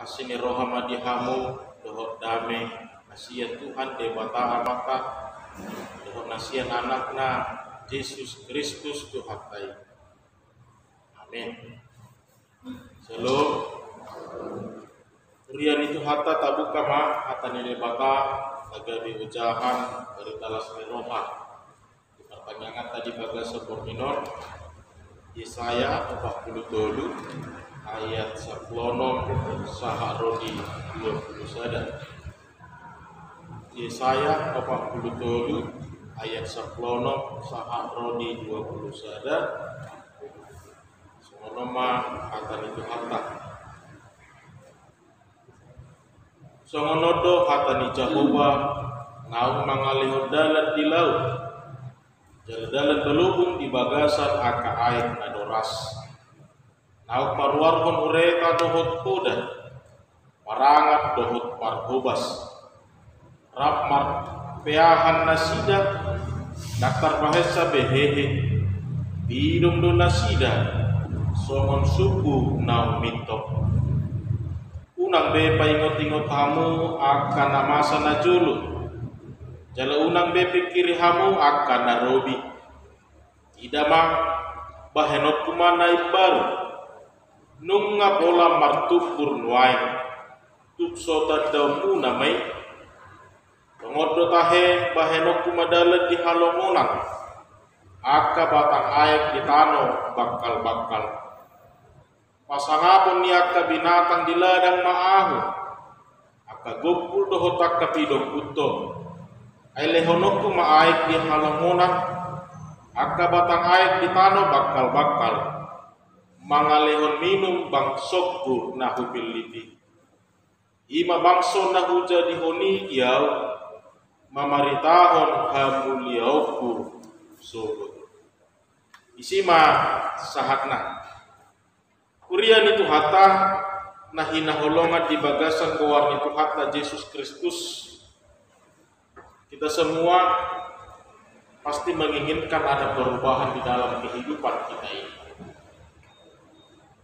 asini rohama dihamu dohot dame nasian Tuhan debata amata dohot nasian anakna Yesus Kristus Tuhan tai. Amin. Shalom. Rian itu hatta tabuka ma hatta nilai bata tagabi ujahan dari talas roha. Di pertanyaan tadi bagas porminor Yesaya 42 ayat 10 saharodi 20 sada. Yesaya 42 ayat 10 saharodi 20 sada. Songonoma akan itu hatta. Songonodo hatta ni Jehovah ngau mangalihon dalan di laut. Jalan-jalan berlubung di bagasan aka air nadoras. Nauk marwarhon ureka dohot kuda. Marangat dohot parhobas. Rapmar peahan nasida. Daktar bahasa behehe. Bidung do nasida. Songon suku nau mitok. Unang bepa ingot-ingot hamu akan namasa najulu. Jala unang bepe kiri hamu akan narobi. Idama bahenot kumana baru. Nunga bola martupur nuai. Tupsota damu namai. Pengodo tahe bahenot kumadala di halomonang. Aka batang air di tano bakal-bakal. Pasangapon ni aka binatang di ladang maahu. Aka gopul dohotak kapidong puto. Ay lehonokku maaik di halamunan, aka batang aik di tanah bakal-bakal, mangalehon minum bangsokku nahu piliti. Ima bangso nahu jadi honi yau, mamaritahon hamuliauku sobo. Isima sahatna. Kurian itu hatta nahina holongan di bagasan goar itu hatta Yesus Kristus. Kita semua pasti menginginkan ada perubahan di dalam kehidupan kita ini.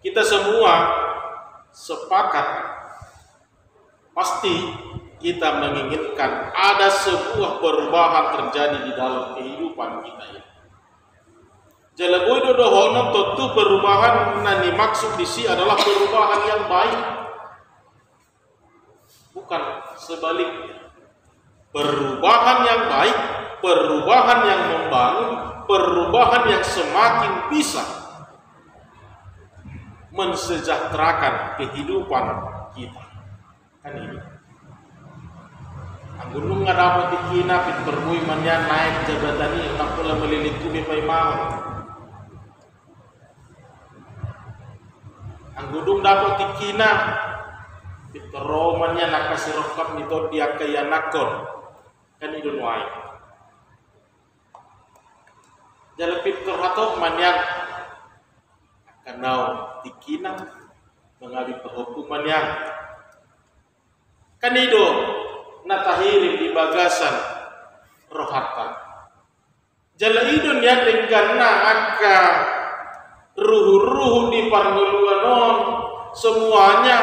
Kita semua sepakat pasti kita menginginkan ada sebuah perubahan terjadi di dalam kehidupan kita ini. Jalaboy dodohonon tentu perubahan yang dimaksud di sini adalah perubahan yang baik, bukan sebaliknya. Perubahan yang baik, perubahan yang membangun, perubahan yang semakin bisa mensejahterakan kehidupan kita. Kan ini. Anggunung nggak dapat dikina pit permui manyan naik jabatan ini tak pula melilit kumi pai mau. Anggunung dapat dikina pit romannya nak kasih rokap nito dia kaya nakon. Kan itu nuai. Jalepit terhatok manyan akanau dikina mengalih perhukuman yang kan itu natahirim di bagasan rohata. Jala idun yang denganna aka ruhu-ruhu di parnguluanon semuanya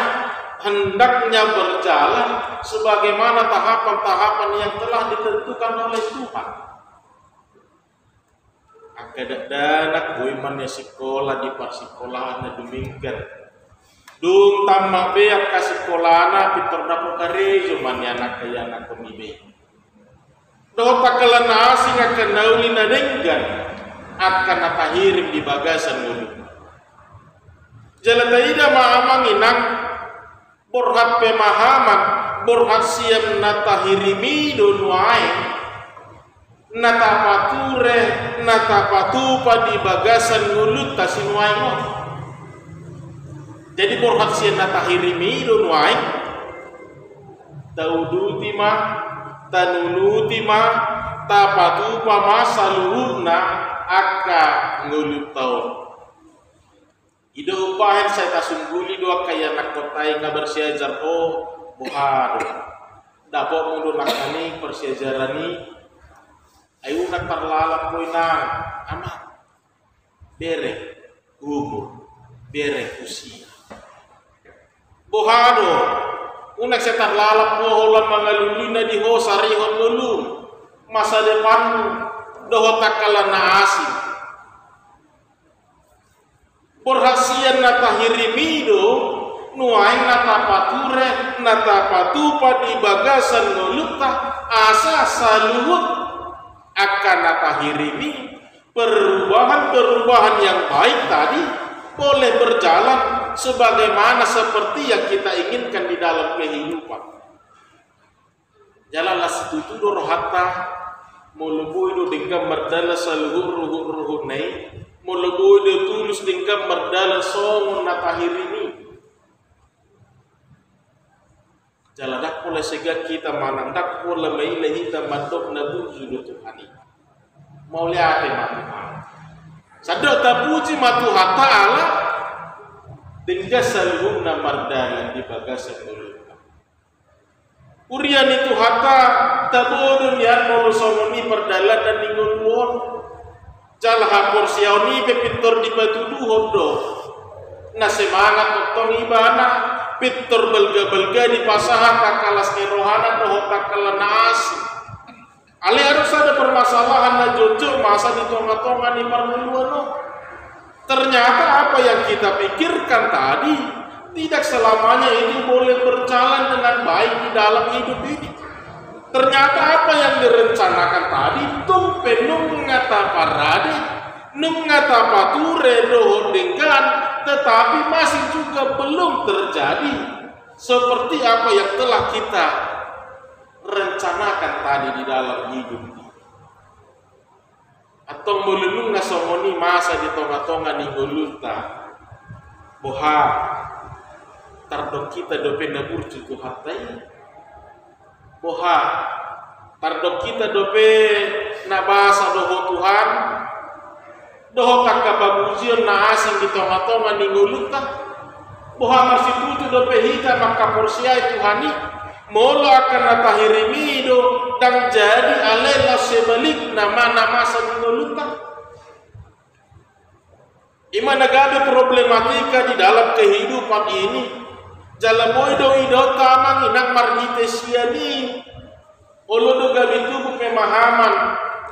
hendaknya berjalan sebagaimana tahapan-tahapan yang telah ditentukan oleh Tuhan. Akadak danak buimannya sekolah di parsikolahan dumingkan. Dung tamak beak ka sekolahna pitor dapo karejo man anak kaya anak pemibe. Doh takalan asing akan nauli na denggan akan natahirim di bagasan mulut. Jalataida maamang inang borhat pemahaman, borhat siap natahirimi donuai, natapature, natapatupa di bagasan mulut tasinuai mo. Jadi borhat siap natahirimi donuai, taudutima, tanunutima, tapatupa masaluhuna aka ngulut tau. Ida upahan saya tasungguli doa kaya nakotai kabar siajar buhado. Dapat mundur nakani persiajarani ayu nak terlalap poinang amat bere umur bere usia. Bohado, unak setar lalap bohola mangalulina di ho sarihon lulum. Masa depanmu doho takala naasi. Berhasian nata hirimido, nuain nata pature, nata patupa di bagasan ngoluta, asa saluhut akan nata hirimi. Perubahan-perubahan yang baik tadi boleh berjalan sebagaimana seperti yang kita inginkan di dalam kehidupan. Jalanlah setuju rohata mulubu itu dengan merdala saluhur nai mulubu itu tulus dengan merdala songon natahirini. Jalanak pula sega kita manandak pula mailahi tamadok nabu judo Tuhani. Mau lihat matu sadok tapuji matu ta'ala dengan saluhurna mardala di bagasan mulut. Urian itu hatta tabodun yan mulu somoni perdalan dan ningun won jalah porsiauni pepintor di batu duhodo na semangat oktong ibana pintor belga-belga di pasahan takalas kerohana doho takala naasi. Ali harus ada permasalahan na jujur masa di tonga-tonga di marmeluano. Ternyata apa yang kita pikirkan tadi tidak selamanya itu boleh berjalan dengan baik di dalam hidup ini. Ternyata apa yang direncanakan tadi tumpe nungata parade, nungata pature dohon dengan, tetapi masih juga belum terjadi seperti apa yang telah kita rencanakan tadi di dalam hidup ini. Atau melulung nasongoni masa di tonga-tonga ni ngulunta boha tardok kita dope na burcu tu hatai boha tardok kita dope na basa doho Tuhan doho kakababuzion na asing di tonga-tonga ni ngulunta boha masih putu dope hita maka porsiai Tuhani molo akan natahirimido dan jadi alela sebalik nama-nama samingoluta. Imana gabe problematika di dalam kehidupan ini. Jalaboido ido tamang inang marhite siani. Olodo gabe tubuh kemahaman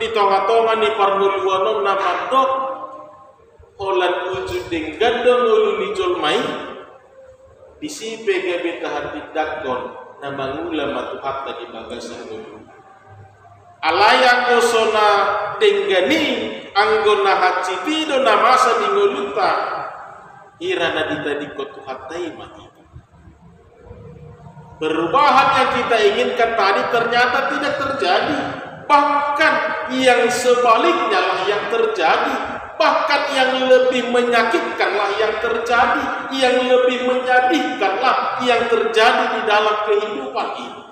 di tonga-tonga ni parmuluanon namandok. Holan ujud denggandong ulu lijol mai. Disipe gabe tahati dagon. Na mangula matuhatta di bagasan dulu. Alaya kosona denggani anggona hacitido na masa di ngoluta irana ditadi kotuhatai mati. Perubahan yang kita inginkan tadi ternyata tidak terjadi. Bahkan yang sebaliknya lah yang terjadi. Bahkan yang lebih menyakitkanlah yang terjadi, yang lebih menyedihkanlah yang terjadi di dalam kehidupan ini.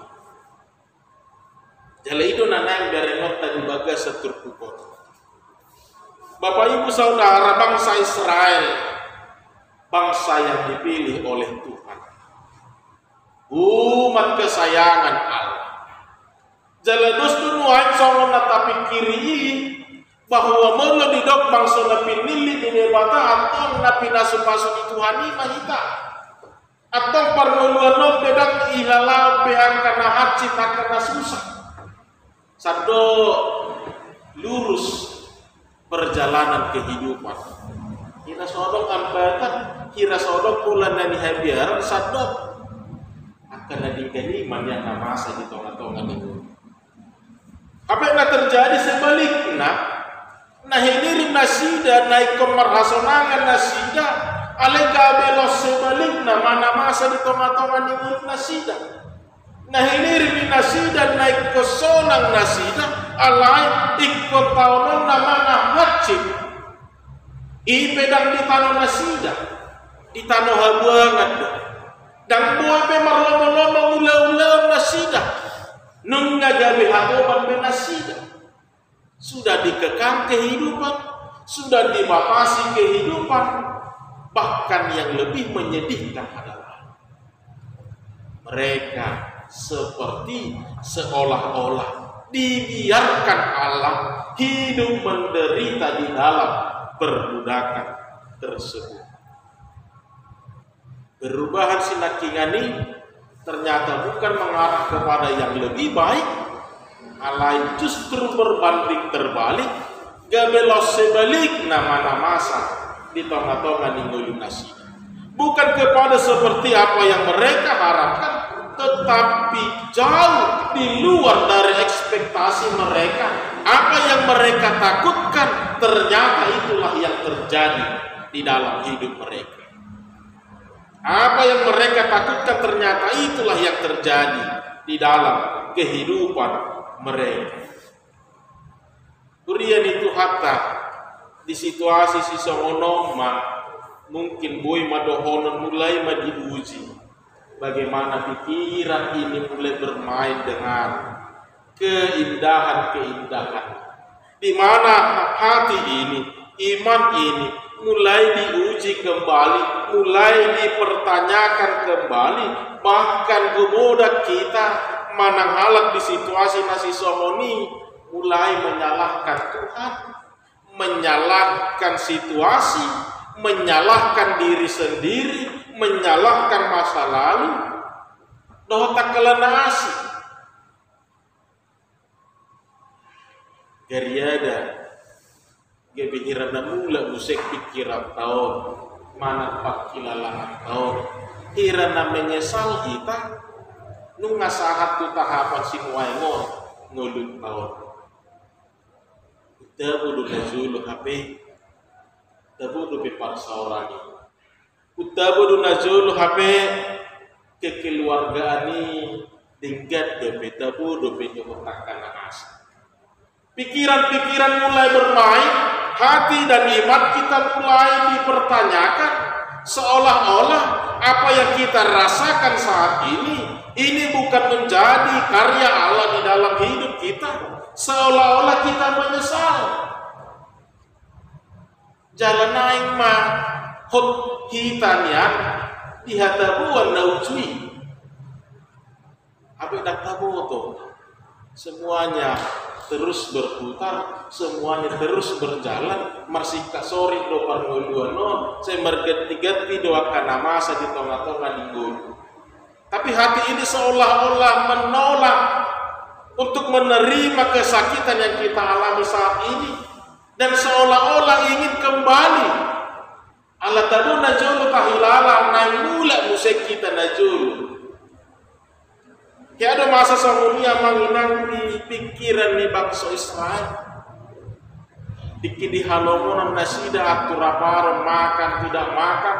Jala itu nanang berengot tadi bagas seturkukot. Bapak Ibu Saudara, bangsa Israel, bangsa yang dipilih oleh Tuhan, umat kesayangan Allah. Jala dostu nuai songon tapi kiri bahwa molo didok bangsa na pinili di nebata atau na pinasupaso di Tuhani mahita atau parmoluano pedang ihalau behang karena haji tak karena susah sado lurus perjalanan kehidupan kira sodok ambatan kira sodok bulan dan dihabiar sado akan nadikani yang namasa di tonga-tonga itu apa yang terjadi sebaliknya. Nah ini nasida naik kemerhasonangan nasida alega belos sebalik mana masa di tengah-tengah nimut nasida. Nah ini nasida naik kesonang nasida alai ikut tahunan namanya hajib. Ipedang di tanah nasida di tanah habuangan dan buat pemarlama-lama ulah-ulah nasida nunga gawe hadoban benasida. Sudah dikekang kehidupan, sudah dibatasi kehidupan, bahkan yang lebih menyedihkan adalah mereka seperti seolah-olah dibiarkan Allah hidup menderita di dalam perbudakan tersebut. Perubahan sinakingani ternyata bukan mengarah kepada yang lebih baik, alain justru berbanding terbalik, gabelos sebalik nama masa di tengah-tengah ninggulun nasi. Bukan kepada seperti apa yang mereka harapkan, tetapi jauh di luar dari ekspektasi mereka. Apa yang mereka takutkan, ternyata itulah yang terjadi di dalam hidup mereka. Apa yang mereka takutkan, ternyata itulah yang terjadi di dalam kehidupan mereka. Kurian itu hatta di situasi sisongonoma mungkin boy madohonon mulai diuji. Bagaimana pikiran ini mulai bermain dengan keindahan-keindahan. Di mana hati ini, iman ini mulai diuji kembali, mulai dipertanyakan kembali. Bahkan gemoda kita mananghalak di situasi nasi somoni mulai menyalahkan Tuhan, menyalahkan situasi, menyalahkan diri sendiri, menyalahkan masa lalu. Doa tak kelenasi gariada gebihiran mula musik pikiran tahun mana pak kilalangan tahun hirana menyesal kita nunga sahat tu tahapan sinuai ngulut tahun kita udah nazulu HP tabu udah pepaksa orang ini kita udah nazulu HP kekeluargaan ini tingkat dope tabu dope nyokotakan as. Pikiran-pikiran mulai bermain, hati dan iman kita mulai dipertanyakan, seolah-olah apa yang kita rasakan saat ini bukan menjadi karya Allah di dalam hidup kita, seolah-olah kita menyesal. Jalan naik mah hot hitanian dihatabuan naujui. Apa yang tabu tuh? Semuanya terus berputar, semuanya terus berjalan. Marsika sori do parngoluano, saya mergeti-geti doakan masa di tengah-tengah ninggul. Tapi hati ini seolah-olah menolak untuk menerima kesakitan yang kita alami saat ini, dan seolah-olah ingin kembali. Allah tadu najulu tahilala naimula musik kita najulu. Kayak ada masa samunia menginang di pikiran di bangsa Israel. Di halomonan nasida aturapar makan tidak makan,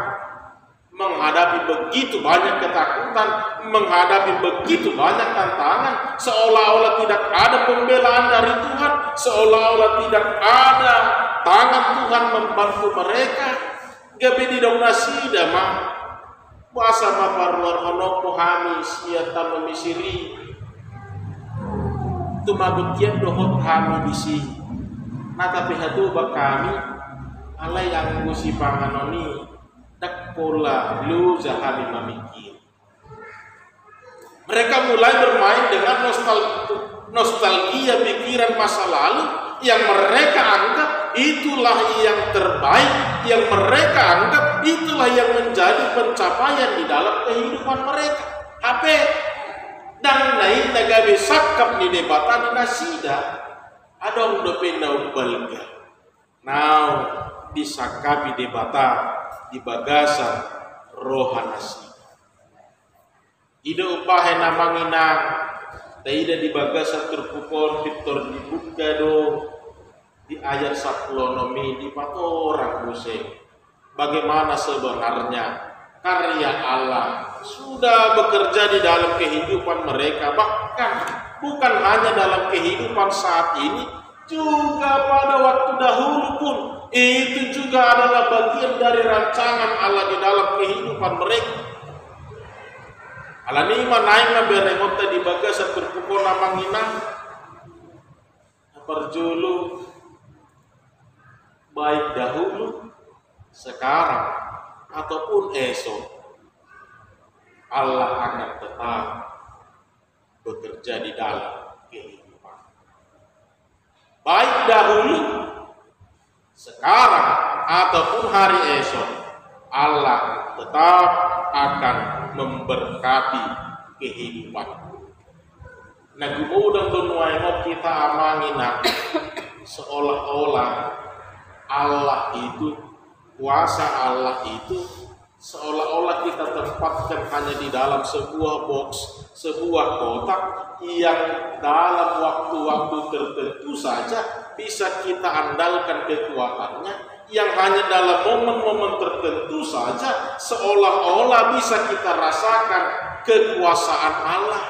menghadapi begitu banyak ketakutan, menghadapi begitu banyak tantangan, seolah-olah tidak ada pembelaan dari Tuhan, seolah-olah tidak ada tangan Tuhan membantu mereka. Gabi di daun nasida mah puasa maparuar honok hamis ia tamu misiri tu magukian dohot kami di sini. Nah tapi hatu kami alai yang ngusi panganoni dak pola lu zahami mamikir. Mereka mulai bermain dengan nostalgia pikiran masa lalu yang mereka anggap itulah yang terbaik, yang mereka anggap itulah yang menjadi pencapaian di dalam kehidupan mereka. HP dan lain nagabe sakap di debatan nasida adong dopena balga. Now disakapi debata di bagasan rohanasi. Ida upahe namanginang taida di bagasan terpukul Victor dibuka do di ayat 10 nomi di orang musik. Bagaimana sebenarnya karya Allah sudah bekerja di dalam kehidupan mereka, bahkan bukan hanya dalam kehidupan saat ini, juga pada waktu dahulu pun itu juga adalah bagian dari rancangan Allah di dalam kehidupan mereka. Alanima naik na beremota di bagasa terpukul namanginang perjulu baik dahulu, sekarang ataupun esok, Allah akan tetap bekerja di dalam kehidupan. Baik dahulu, sekarang ataupun hari esok, Allah tetap akan memberkati kehidupan. Nah, kemudian donuaino kita amangi nak seolah-olah Allah itu, kuasa Allah itu seolah-olah kita tempatkan hanya di dalam sebuah box, sebuah kotak yang dalam waktu-waktu tertentu saja bisa kita andalkan kekuatannya, yang hanya dalam momen-momen tertentu saja seolah-olah bisa kita rasakan kekuasaan Allah.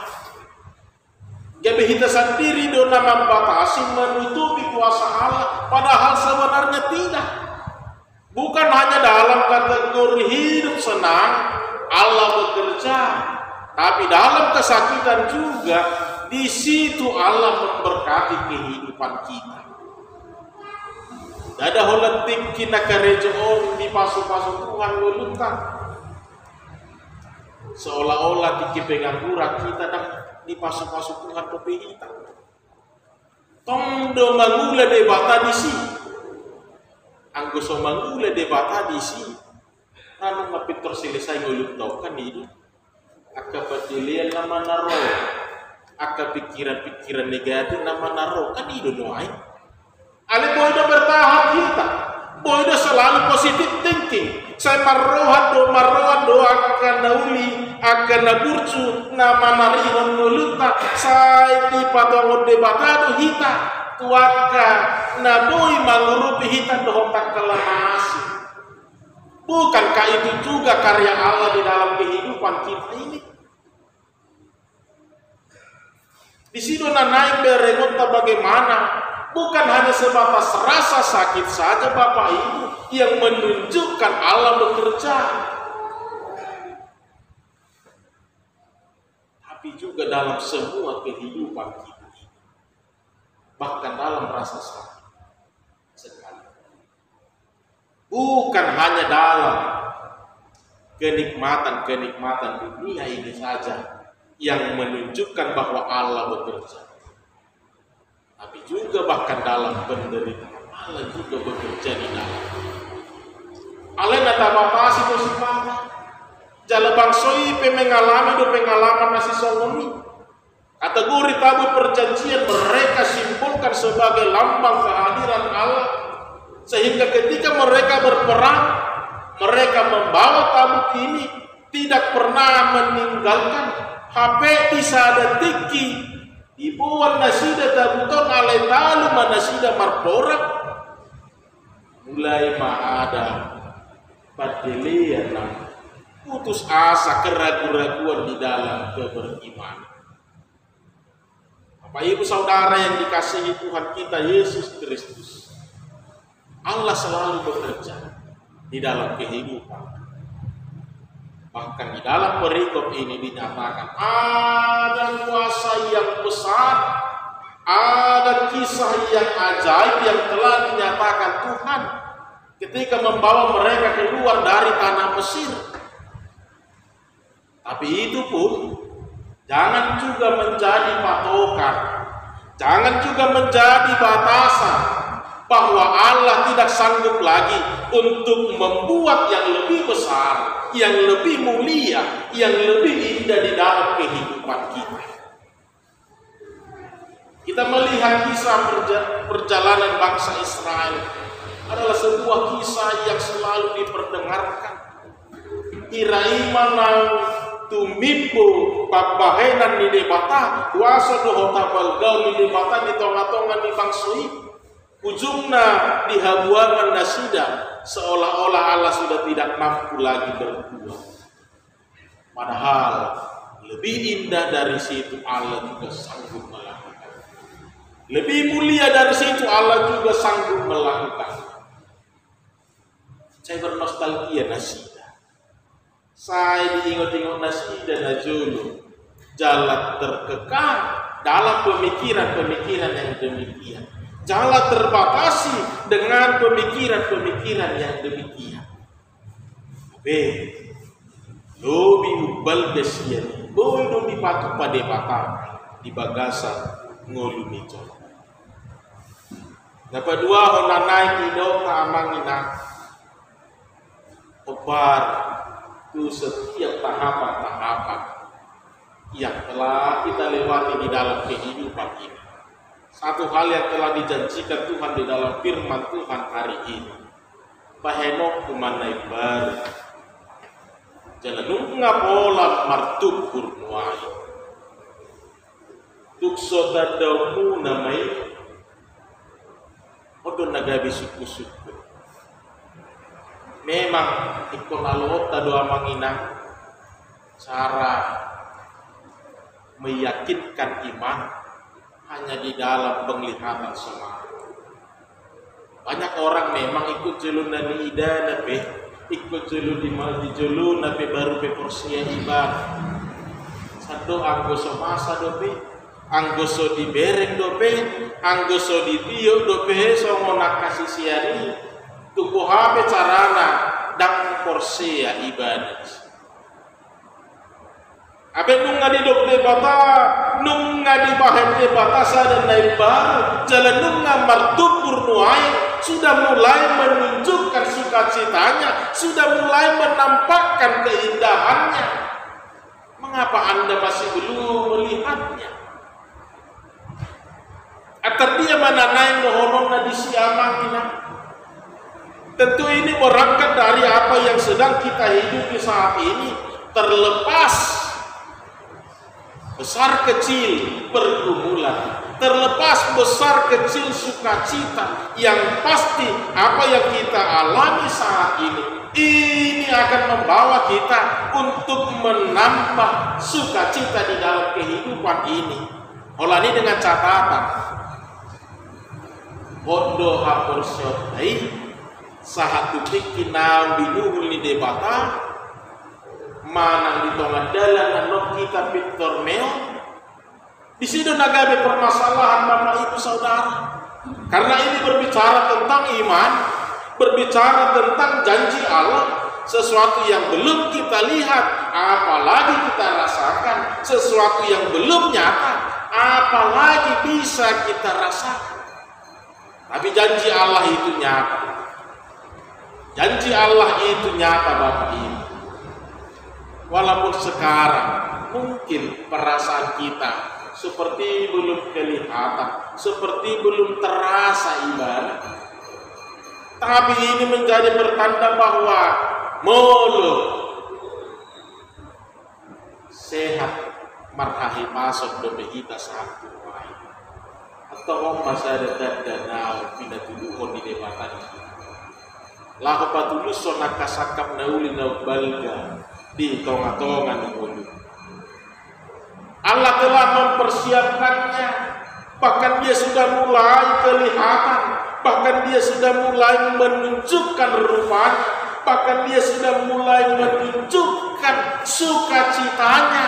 Jadi kita sendiri dona membatasi, menutupi kuasa Allah, padahal sebenarnya tidak. Bukan hanya dalam kategori hidup senang Allah bekerja, tapi dalam kesakitan juga di situ Allah memberkati kehidupan kita. Dada holetik kina karejo om di pasu-pasu Tuhan goluntan. Seolah-olah tiki pengangguran kita dan di pasu-pasu Tuhan pepihita. Tong do mangula debata di sini. Anggo so mangula debata di sini. Anu ngapit terselesai ngulut tau kan ini. Aka pajelian nama naro. Aka pikiran-pikiran negatif nama naro. Kan itu doain. Ale boy do bertahan kita. Boy do selalu positif thinking. Saya marrohan do akan nauli akan naburcu nama narihon nuluta saya di patongon debatado hita tuaka naboi mangurupi hita dohotak kelemasi. Bukankah itu juga karya Allah di dalam kehidupan kita ini? Di situ naik berengonta bagaimana? Bukan hanya sebatas rasa sakit saja Bapak Ibu yang menunjukkan Allah bekerja, tapi juga dalam semua kehidupan kita, bahkan dalam rasa sakit sekali. Bukan hanya dalam kenikmatan dunia ini saja yang menunjukkan bahwa Allah bekerja, tapi juga bahkan dalam penderitaan Allah juga bekerja di dalam. Allah nata batasi to sifat. Jala bangsoi mengalami pengalaman nasi songoni. Kategori tabu perjanjian mereka simpulkan sebagai lambang kehadiran Allah, sehingga ketika mereka berperang, mereka membawa tabut ini tidak pernah meninggalkan HP di sadetiki dibuat nasida tabuton alai talu manasida marporak mulai ada padelian putus asa keraguan-raguan di dalam keberimanan. Bapak Ibu Saudara yang dikasihi Tuhan kita Yesus Kristus, Allah selalu bekerja di dalam kehidupan. Bahkan di dalam perikop ini dinyatakan ada kuasa yang besar, ada kisah yang ajaib yang telah dinyatakan Tuhan ketika membawa mereka keluar dari tanah Mesir. Tapi itu pun jangan juga menjadi patokan, jangan juga menjadi batasan bahwa Allah tidak sanggup lagi untuk membuat yang lebih besar, yang lebih mulia, yang lebih indah di dalam kehidupan kita. Kita melihat kisah perjalanan bangsa Israel adalah sebuah kisah yang selalu diperdengarkan. Iraima tumipo pabahenan ni debata waso dohota balgau ni debata di tonga-tonga ni bangsoi. Ujungnya dihabuakan nasida seolah-olah Allah sudah tidak mampu lagi berbuat. Padahal lebih indah dari situ Allah juga sanggup melakukan. Lebih mulia dari situ Allah juga sanggup melakukan. Saya bernostalgia nasida. Saya diingat-ingat nasida najulu. Jalan terkekang dalam pemikiran-pemikiran yang demikian. Janganlah terbatasi dengan pemikiran-pemikiran yang demikian. Lobi ubal desian, boy dobi patu pada batang di bagasa ngolumi col. Dapat dua honanai kido amangina obar Itu setiap tahapan-tahapan yang telah kita lewati di dalam kehidupan ini. Satu hal yang telah dijanjikan Tuhan di dalam firman Tuhan hari ini. Pahenok kumanai baru. Jangan nungga pola martuk kurnuai. Tukso tadamu namai. Odo nagabi suku-suku. Memang ikon alota doa manginang cara meyakinkan iman hanya di dalam penglihatan semata. Banyak orang memang ikut jelun nani ida nape, ikut jelun di jelun nape baru pe porsia ibadah. Satu anggoso masa dope, anggoso di bereng dope, anggoso di tiup dope, songonak kasih siani, tuku hape carana dang porsia ibadah. Abe nunga di dokter bata, nunga di bahan de batasa dan naik baru, jalan nunga martubur nuai sudah mulai menunjukkan sukacitanya, sudah mulai menampakkan keindahannya. Mengapa Anda masih belum melihatnya? Atar dia mana naik nohonon di siamang ini? Tentu ini berangkat dari apa yang sedang kita hidupi saat ini, terlepas besar kecil pergumulan, terlepas besar kecil sukacita, yang pasti apa yang kita alami saat ini akan membawa kita untuk menambah sukacita di dalam kehidupan ini. Olani dengan catatan bodoh hapur syodai sahat tutik kinau binuhul ni debata manang di tengah dalam anak kita Victor Meo. Di sini nagabe permasalahan Bapak Ibu Saudara. Karena ini berbicara tentang iman, berbicara tentang janji Allah, sesuatu yang belum kita lihat, apalagi kita rasakan, sesuatu yang belum nyata, apalagi bisa kita rasakan. Tapi janji Allah itu nyata. Janji Allah itu nyata Bapak Ibu. Walaupun sekarang mungkin perasaan kita seperti belum kelihatan, seperti belum terasa ibadah, tapi ini menjadi pertanda bahwa mulut sehat marhahi masuk dobe kita satu atau masa ada danau pindah tuduhon di debatan lahu patulus sonak kasakap nauli naubalga di tonga-tonga mulut. Allah telah mempersiapkannya, bahkan dia sudah mulai kelihatan, bahkan dia sudah mulai menunjukkan rupanya, bahkan dia sudah mulai menunjukkan sukacitanya.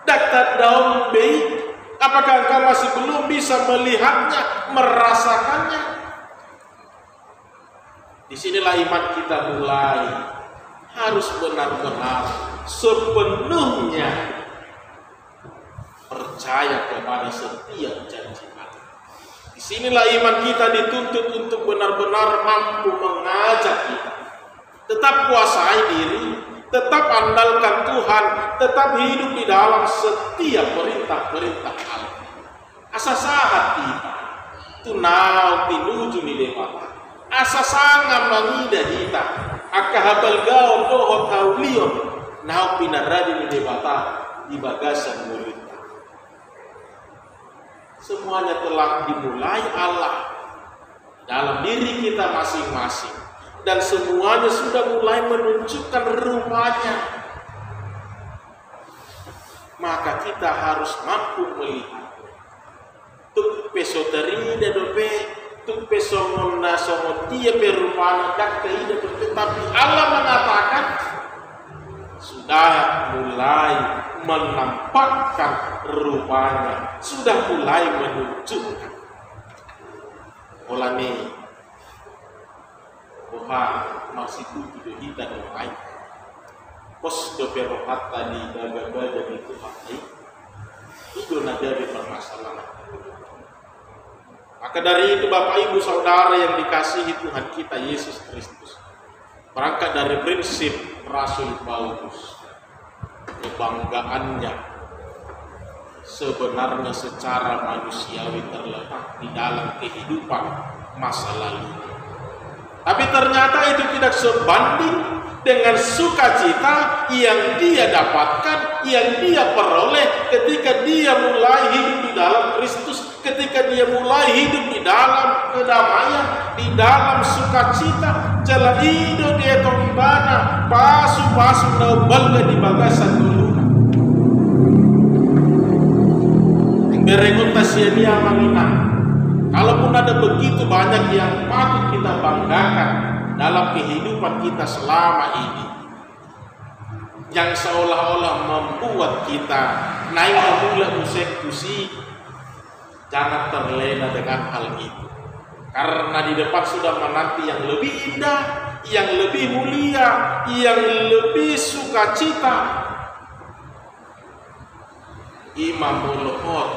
Daktar daun baik, apakah engkau masih belum bisa melihatnya, merasakannya? Disinilah iman kita mulai harus benar-benar sepenuhnya percaya kepada setiap janji Allah. Disinilah iman kita dituntut untuk benar-benar mampu mengajak kita tetap kuasai diri, tetap andalkan Tuhan, tetap hidup di dalam setiap perintah-perintah Allah. Asa sahat kita tunau tinuju di dewata, asa sangat mengidah kita akahabal gaon dohot haulion nau pinaradi di debata di bagasan mulut. Semuanya telah dimulai Allah dalam diri kita masing-masing, dan semuanya sudah mulai menunjukkan rupanya. Maka kita harus mampu melihat tuk pesoteri dope, tuk pesomona somon dia perupana dak keida dope, tapi Allah mengatakan sudah mulai menampakkan rupanya, sudah mulai menunjukkan. Oleh Tuhan masih butuh kita doai. Pos do perohat tadi baga-baga di Tuhan itu nada permasalahan. Maka dari itu Bapak Ibu Saudara yang dikasihi Tuhan kita Yesus Kristus, berangkat dari prinsip Rasul Paulus, kebanggaannya sebenarnya secara manusiawi terletak di dalam kehidupan masa lalu. Tapi ternyata itu tidak sebanding dengan sukacita yang dia dapatkan, yang dia peroleh ketika dia mulai hidup di dalam Kristus, ketika dia mulai hidup di dalam kedamaian, di dalam sukacita. Jala ido dia tongibana, pasu-pasu naubalga di bagasan dulu. Yang berengut tasia manginang. Kalaupun ada begitu banyak yang patut kita banggakan dalam kehidupan kita selama ini, yang seolah-olah membuat kita naik mula musik-musik, jangan terlena dengan hal itu. Karena di depan sudah menanti yang lebih indah, yang lebih mulia, yang lebih sukacita. Imamul Hot,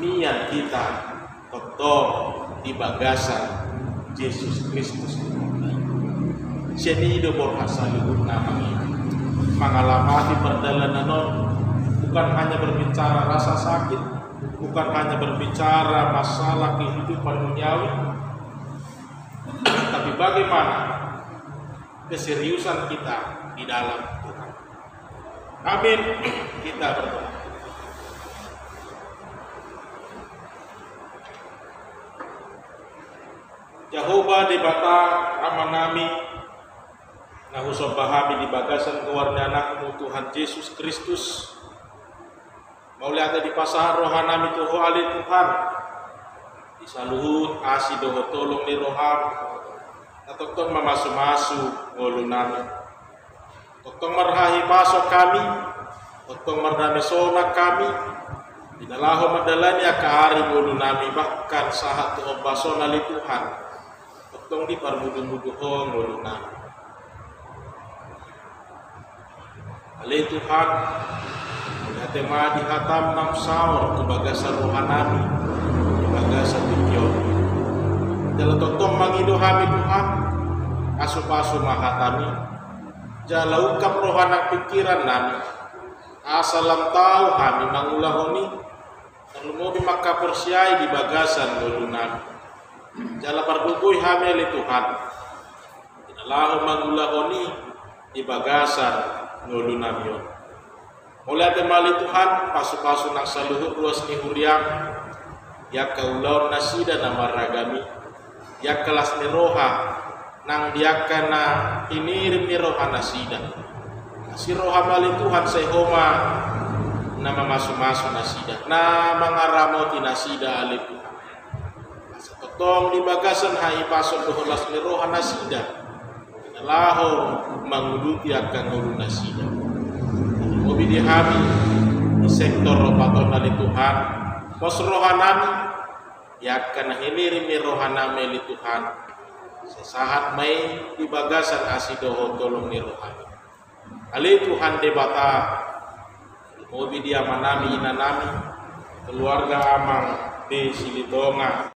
niat kita tetap di bagasan Yesus Kristus. Seni hidup berhasil namanya mengalami perjalanan bukan hanya berbicara rasa sakit, bukan hanya berbicara masalah kehidupan duniawi, tapi bagaimana keseriusan kita di dalam Tuhan. Amin. Kita berdoa. Jehovah di bata amanami nahusob bahami di bagasan keluarga anakmu Tuhan Yesus Kristus. Maulihat di pasahan rohanami tuho ali Tuhan. Disaluhut asi doho tolong di roham. Natokong mamasu-masu ngolunami. Tokong marhahi pasok kami. Tokong mardame sonak kami. Dinalaho madalani akari ngolunami. Bahkan sahat tu obasona li Tuhan. Tokong di parmudu-muduho ngolunami. Ali Tuhan, tema di hatam nam saur ke bagasan rohanami, ke bagasan tujuan. Jala totong mangido kami Tuhan, asu-asu mahatami. Jala ukap rohana pikiran nami, asalam tahu kami mangulahoni, lalu mau maka persiai di bagasan dulu nami. Jala barbukui kami ali Tuhan, lalu mangulahoni di bagasan nulu namion. Mulai temali Tuhan pasu-pasu nang saluhut ruas ni huriang ya kaulaun nasida nama ragami ya kelas ni roha nang diakana inirim ni roha nasida si roha mali Tuhan sehoma nama masu-masu nasida nama ngaramoti nasida ali Tuhan satotong di bagasan hai pasu doholas ni roha nasida laho manguluti akan ngulu nasida. Mobi dihami di sektor ropaton dari Tuhan. Pos rohanami ya akan hinirimi rohanami li Tuhan. Sesahat mai di bagasan asidoho tolong ni rohani. Ali Tuhan debata. Mobi dia manami inanami keluarga amang di Silitonga.